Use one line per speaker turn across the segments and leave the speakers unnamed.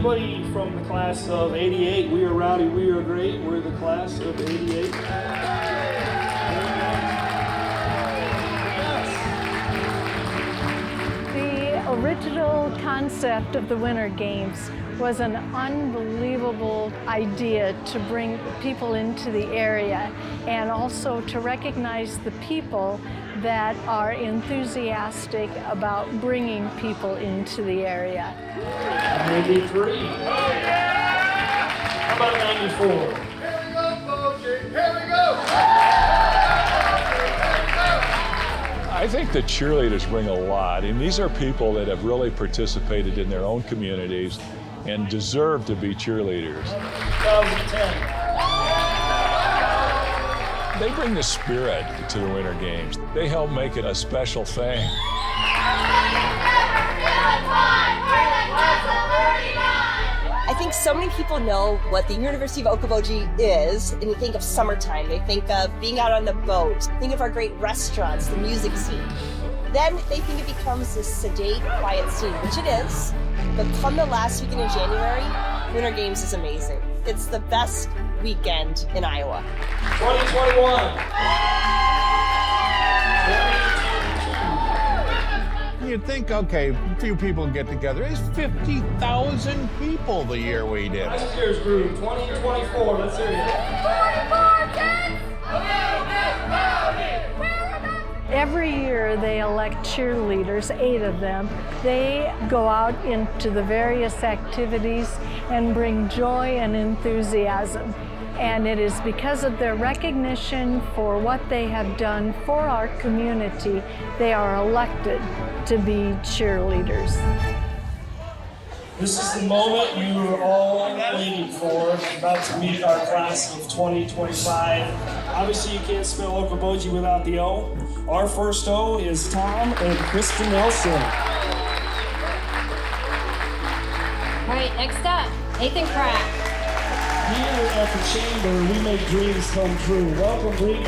anybody from the class of '88? We are rowdy, we are great. We're the class of '88.
The original concept of the Winter Games was an unbelievable idea to bring people into the area and also to recognize the people that are enthusiastic about bringing people into the area.
93. How about 94?
Here we go, Okoboji. Here we go.
I think the cheerleaders bring a lot, and these are people that have really participated in their own communities and deserve to be cheerleaders.
2010.
They bring the spirit to the Winter Games. They help make it a special thing.
I think so many people know what the University of Okoboji is, and you think of summertime, they think of being out on the boat, think of our great restaurants, the music scene. Then they think it becomes this sedate, quiet scene, which it is, but come the last weekend in January, Winter Games is amazing. It's the best weekend in Iowa.
2021.
You'd think, okay, a few people get together. It's 50,000 people the year we did it.
Last year's group, 2024. Let's hear it.
Every year they elect cheerleaders, 8 of them. They go out into the various activities and bring joy and enthusiasm. And it is because of their recognition for what they have done for our community, they are elected to be cheerleaders.
This is the moment you are all waiting for, about to meet our class of 2025. Obviously, you can't spell Okoboji without the O. Our first O is Tom and Kristen Nelson.
All right, next up, Nathan Crack.
Here at the Chamber, we make dreams come true. Welcome, Bree.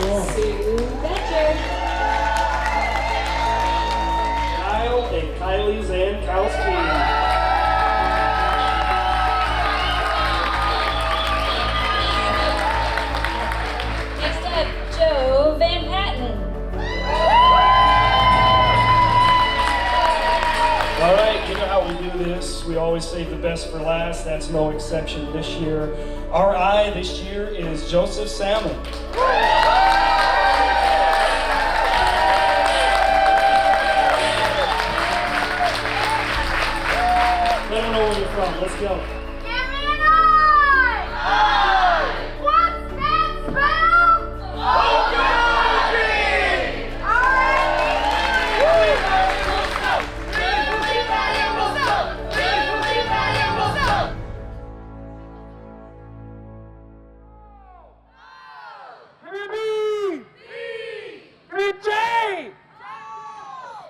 Kyle and Kylie Zankowski.
Next up, Joe Van Patten.
All right, you know how we do this. We always save the best for last. That's no exception this year. Our I this year is Joseph Salmon. Let them know where you're from. Let's go.
Give me an I! What's that spell? Okoboji!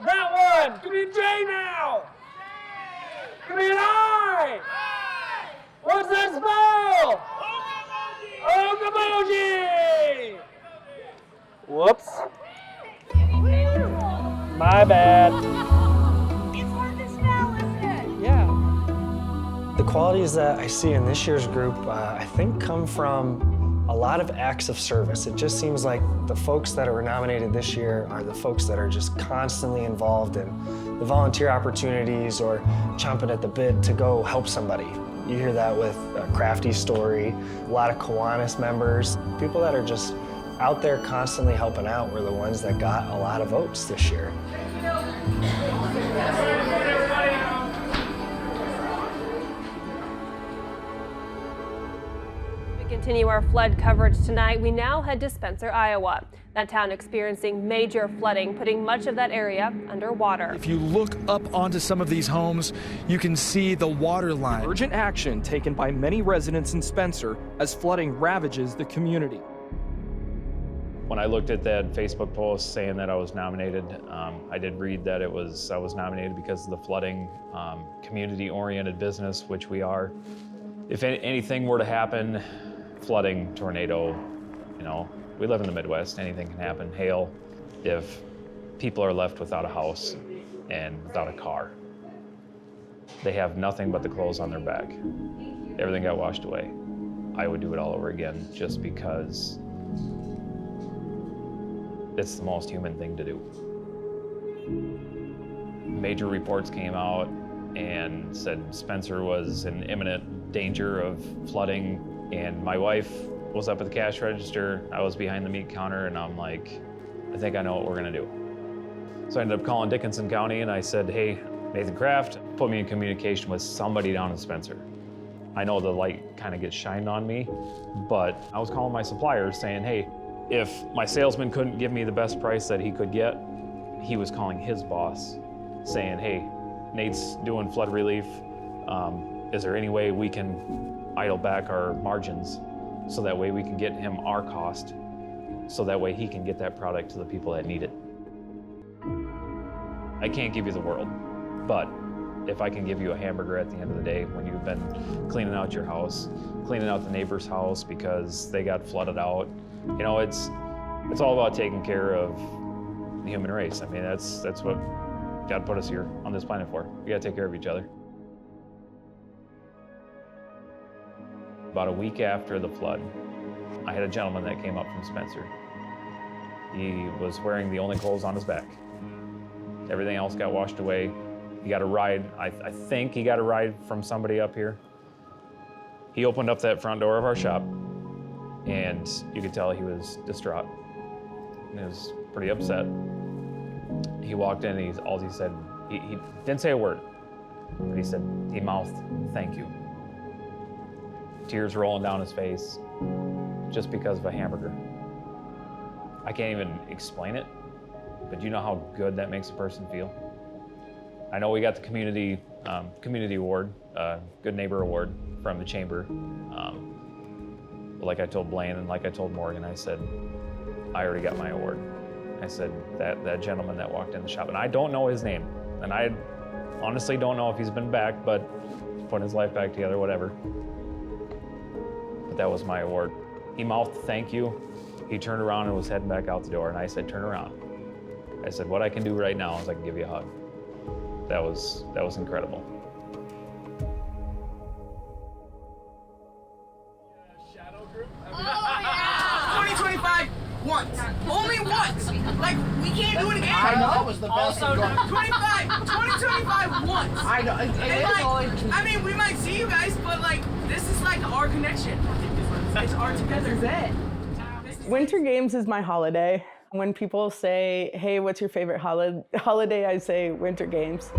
That one! Give me a J now! Give me an I! What's that spell? Okoboji! Whoops. My bad.
It's hard to spell, isn't it?
Yeah.
The qualities that I see in this year's group, I think come from a lot of acts of service. It just seems like the folks that are nominated this year are the folks that are just constantly involved in the volunteer opportunities or chomping at the bit to go help somebody. You hear that with Crafty's story, a lot of Kiwanis members. People that are just out there constantly helping out were the ones that got a lot of votes this year.
Continue our flood coverage tonight. We now head to Spencer, Iowa. That town experiencing major flooding, putting much of that area underwater.
If you look up onto some of these homes, you can see the water line. Urgent action taken by many residents in Spencer as flooding ravages the community.
When I looked at that Facebook post saying that I was nominated, I did read that I was nominated because of the flooding, community-oriented business, which we are. If anything were to happen, flooding, tornado, you know, we live in the Midwest, anything can happen, hail, if people are left without a house and without a car. They have nothing but the clothes on their back. Everything got washed away. I would do it all over again just because it's the most human thing to do. Major reports came out and said Spencer was in imminent danger of flooding, and my wife was up at the cash register. I was behind the meat counter, and I'm like, I think I know what we're gonna do. So I ended up calling Dickinson County, and I said, hey, Nathan Kraft, put me in communication with somebody down in Spencer. I know the light kind of gets shined on me, but I was calling my suppliers saying, hey, if my salesman couldn't give me the best price that he could get, he was calling his boss saying, hey, Nate's doing flood relief. Is there any way we can idle back our margins so that way we can get him our cost, so that way he can get that product to the people that need it? I can't give you the world, but if I can give you a hamburger at the end of the day when you've been cleaning out your house, cleaning out the neighbor's house because they got flooded out, you know, it's all about taking care of the human race. I mean, that's what God put us here on this planet for. We gotta take care of each other. About a week after the flood, I had a gentleman that came up from Spencer. He was wearing the only clothes on his back. Everything else got washed away. He got a ride, I think he got a ride from somebody up here. He opened up that front door of our shop, and you could tell he was distraught. He was pretty upset. He walked in, and all he said, he didn't say a word, but he mouthed, thank you. Tears rolling down his face just because of a hamburger. I can't even explain it, but you know how good that makes a person feel? I know we got the community award, Good Neighbor Award from the chamber. But like I told Blaine and like I told Morgan, I said, I already got my award. I said, that gentleman that walked in the shop, and I don't know his name, and I honestly don't know if he's been back, but he's putting his life back together, whatever. But that was my award. He mouthed thank you. He turned around and was heading back out the door, and I said, turn around. I said, what I can do right now is I can give you a hug. That was incredible.
Shadow group? Oh, yeah! 2025, once. Only once. Like, we can't do it again.
I know. That was the best.
Also, 2025, once.
I know.
I mean, we might see you guys, but like, this is like our connection. It's our together.
Winter Games is my holiday. When people say, hey, what's your favorite holiday, I say Winter Games.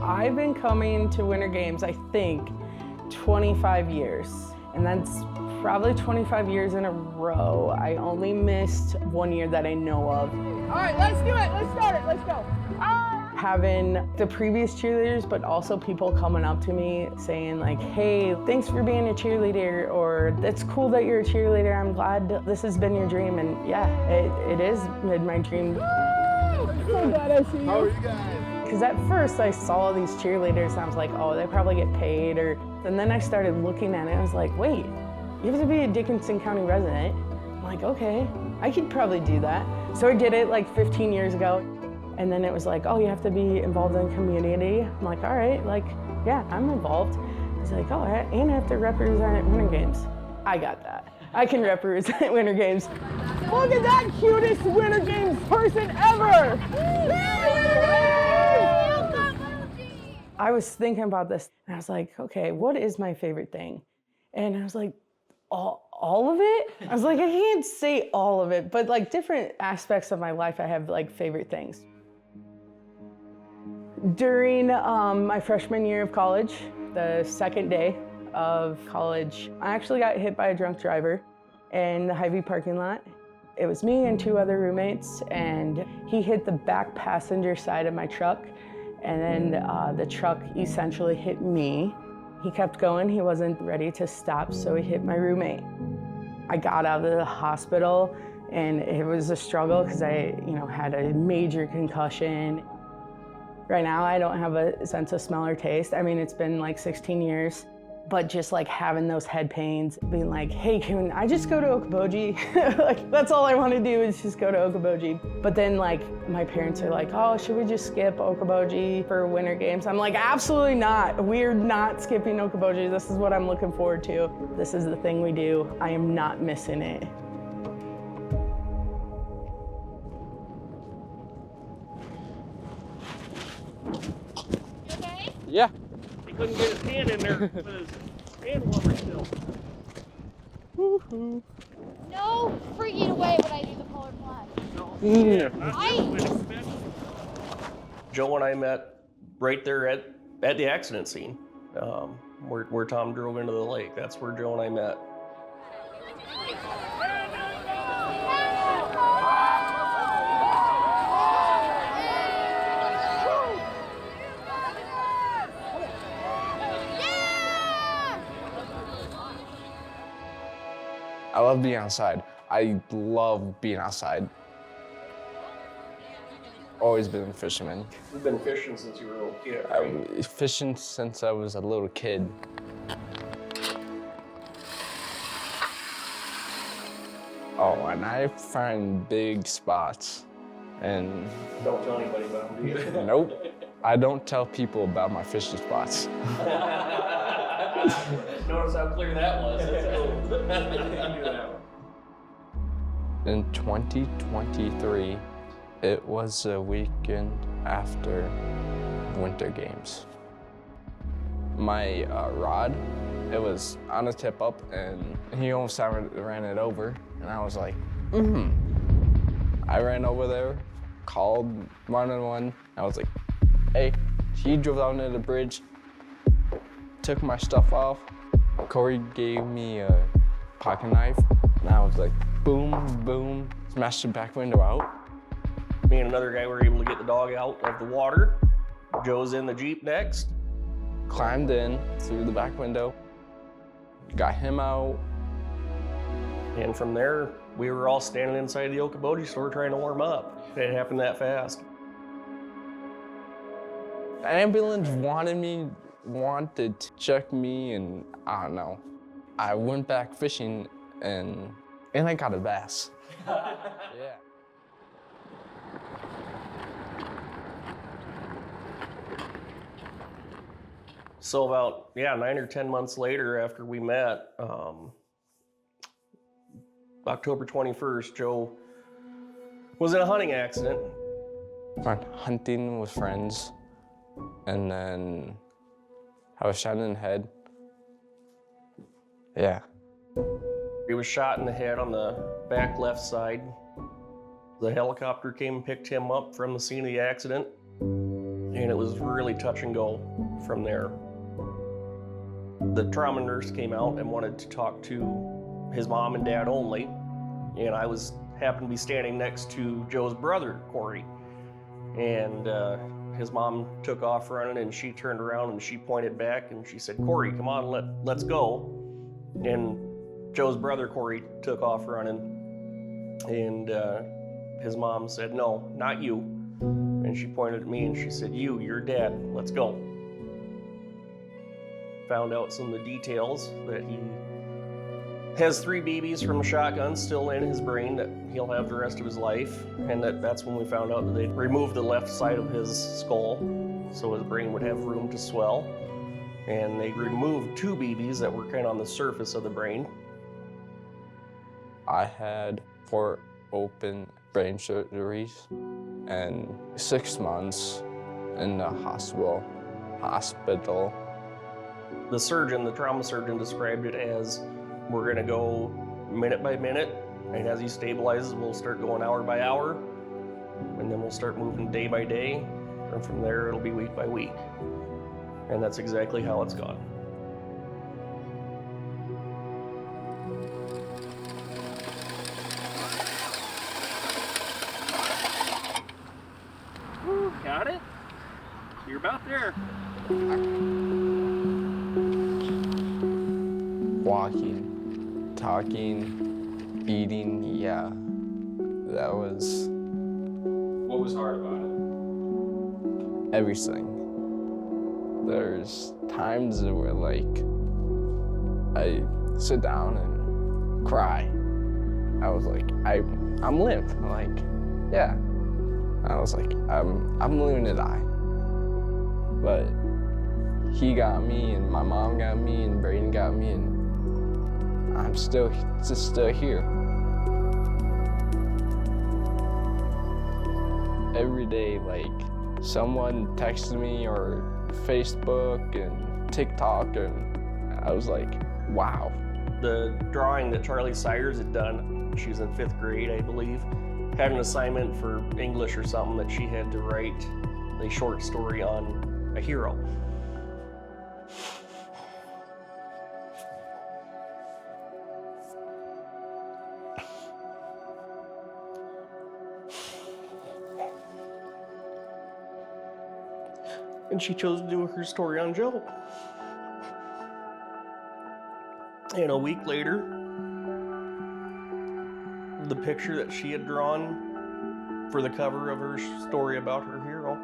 I've been coming to Winter Games, I think, 25 years. And that's probably 25 years in a row. I only missed 1 year that I know of.
All right, let's do it. Let's start it. Let's go.
Having the previous cheerleaders, but also people coming up to me saying like, hey, thanks for being a cheerleader, or it's cool that you're a cheerleader. I'm glad this has been your dream. And yeah, it is been my dream.
I'm so glad I see you.
How are you guys?
Because at first I saw these cheerleaders and I was like, oh, they probably get paid. And then I started looking at it and I was like, wait, you have to be a Dickinson County resident. I'm like, okay, I could probably do that. So I did it like 15 years ago. And then it was like, oh, you have to be involved in the community. I'm like, all right, like, yeah, I'm involved. He's like, oh, and I have to represent Winter Games. I got that. I can represent Winter Games.
Look at that cutest Winter Games person ever!
I was thinking about this, and I was like, okay, what is my favorite thing? And I was like, all of it? I was like, I can't say all of it, but like different aspects of my life, I have like favorite things. During my freshman year of college, the second day of college, I actually got hit by a drunk driver in the Hy-Vee parking lot. It was me and two other roommates, and he hit the back passenger side of my truck, and then the truck essentially hit me. He kept going, he wasn't ready to stop, so he hit my roommate. I got out of the hospital, and it was a struggle because I, had a major concussion. Right now, I don't have a sense of smell or taste. I mean, it's been like 16 years. But just like having those head pains, being like, hey, can I just go to Okoboji? Like, that's all I want to do is just go to Okoboji. But then like my parents are like, oh, should we just skip Okoboji for winter games? I'm like, absolutely not. We're not skipping Okoboji. This is what I'm looking forward to. This is the thing we do. I am not missing it.
Yeah.
He couldn't get his hand in there with his hand warmer still.
Woohoo.
No freaking way would I do the colored flag.
Joe and I met right there at the accident scene, where Tom drove into the lake. That's where Joe and I met.
I love being outside. I love being outside. Always been a fisherman.
You've been fishing since you were a little kid, right?
I've been fishing since I was a little kid. Oh, and I find big spots. And
don't tell anybody about them, do you?
Nope. I don't tell people about my fishing spots.
Notice how clear that was.
In 2023, it was a weekend after winter games. My rod, it was on a tip up and he almost ran it over. And I was like, I ran over there, called 111. I was like, hey, he drove down to the bridge, took my stuff off. Corey gave me a pocket knife, and I was like, boom, boom, smashed the back window out.
Me and another guy were able to get the dog out of the water. Joe's in the Jeep next.
Climbed in through the back window, got him out.
And from there, we were all standing inside the Okoboji store trying to warm up. It happened that fast.
The ambulance wanted to check me, and I don't know. I went back fishing and I got a bass. Yeah.
So about, 9 or 10 months later after we met, October 21st, Joe was in a hunting accident.
Went hunting with friends, and then I was shot in the head. Yeah.
He was shot in the head on the back left side. The helicopter came and picked him up from the scene of the accident, and it was really touch and go from there. The trauma nurse came out and wanted to talk to his mom and dad only, and I happened to be standing next to Joe's brother, Corey, and his mom took off running, and she turned around and she pointed back and she said, "Corey, come on, let's go." And Joe's brother, Corey, took off running, and his mom said, "No, not you." And she pointed at me and she said, "You're Dad, let's go." Found out some of the details, that he has 3 BBs from a shotgun still in his brain that he'll have the rest of his life, and that's when we found out that they'd removed the left side of his skull so his brain would have room to swell, and they removed 2 BBs that were kind of on the surface of the brain.
I had 4 open brain surgeries and 6 months in the hospital.
The trauma surgeon described it as, we're gonna go minute by minute, and as he stabilizes, we'll start going hour by hour, and then we'll start moving day by day, and from there it'll be week by week. And that's exactly how it's gone.
Woo, got it? You're about there.
Walking, talking, eating, yeah. That was...
What was hard about it?
Everything. There's times that were like, I sit down and cry. I was like, I'm limp. I'm like, yeah. I was like, I'm living to die. But he got me, and my mom got me, and Braden got me, and I'm still here. Every day, like, someone texted me or Facebook and TikTok, and I was like, wow.
The drawing that Charlie Sires had done, she was in 5th grade, I believe, had an assignment for English or something that she had to write a short story on a hero. And she chose to do her story on Joe. And a week later, the picture that she had drawn for the cover of her story about her hero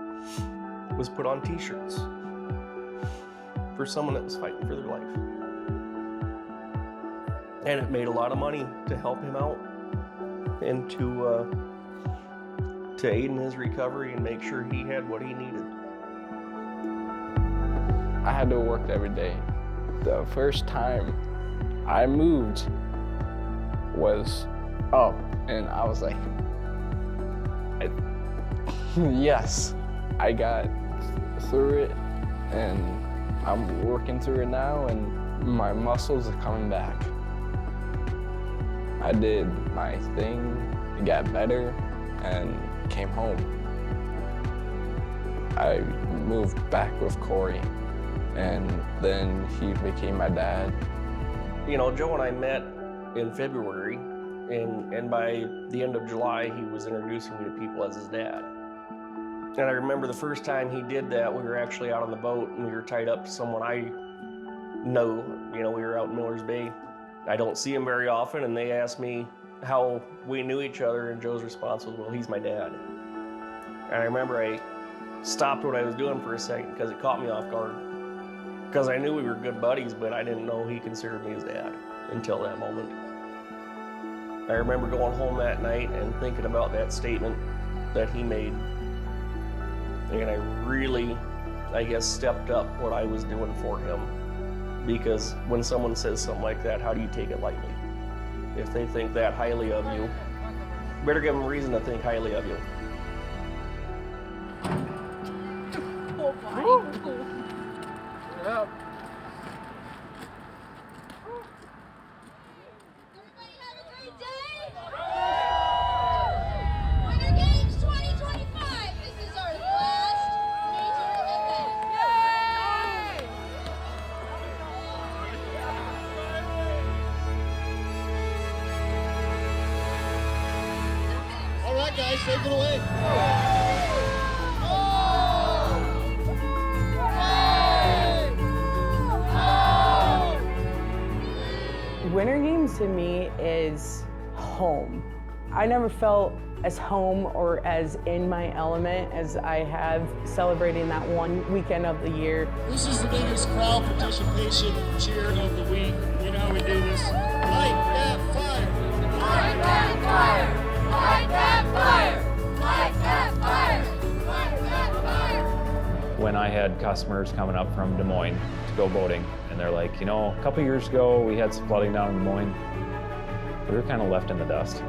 was put on t-shirts for someone that was fighting for their life. And it made a lot of money to help him out and to aid in his recovery and make sure he had what he needed.
I had to work every day. The first time I moved was up, and I was like, yes, I got through it, and I'm working through it now, and my muscles are coming back. I did my thing, it got better, and came home. I moved back with Corey, and then he became my dad.
You know, Joe and I met in February, and by the end of July, he was introducing me to people as his dad. And I remember the first time he did that, we were actually out on the boat, and we were tied up to someone I know. You know, we were out in Miller's Bay. I don't see him very often, and they asked me how we knew each other, and Joe's response was, well, he's my dad. And I remember I stopped what I was doing for a second because it caught me off guard. Because I knew we were good buddies, but I didn't know he considered me his dad until that moment. I remember going home that night and thinking about that statement that he made. And I really, I guess, stepped up what I was doing for him. Because when someone says something like that, how do you take it lightly? If they think that highly of you, better give them a reason to think highly of you.
Oh my.
Yep.
Winter Games 2025. This is our last major event. Yay!
All right, guys, take it away.
Winter Games to me is home. I never felt as home or as in my element as I have celebrating that one weekend of the year.
This is the biggest crowd participation cheer of the week. You know how we do this. Light that fire!
Light that fire! Light that fire! Light that fire! Light that fire!
When I had customers coming up from Des Moines to go boating, and they're like, you know, a couple years ago we had some flooding down in Des Moines. We were kind of left in the dust.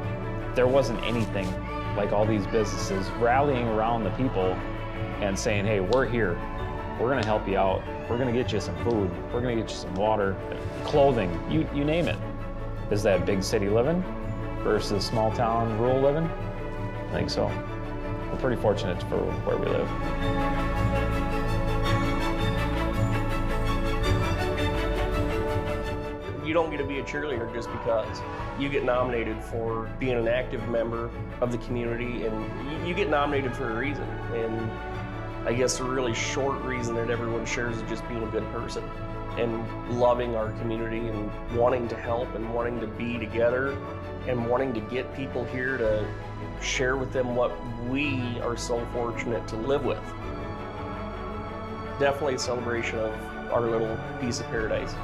There wasn't anything like all these businesses rallying around the people and saying, hey, we're here. We're gonna help you out. We're gonna get you some food. We're gonna get you some water, clothing, you name it. Is that big city living versus small town rural living? I think so. We're pretty fortunate for where we live.
You don't get to be a cheerleader just because. You get nominated for being an active member of the community, and you get nominated for a reason. And I guess a really short reason that everyone shares is just being a good person and loving our community and wanting to help and wanting to be together and wanting to get people here to share with them what we are so fortunate to live with. Definitely a celebration of our little piece of paradise.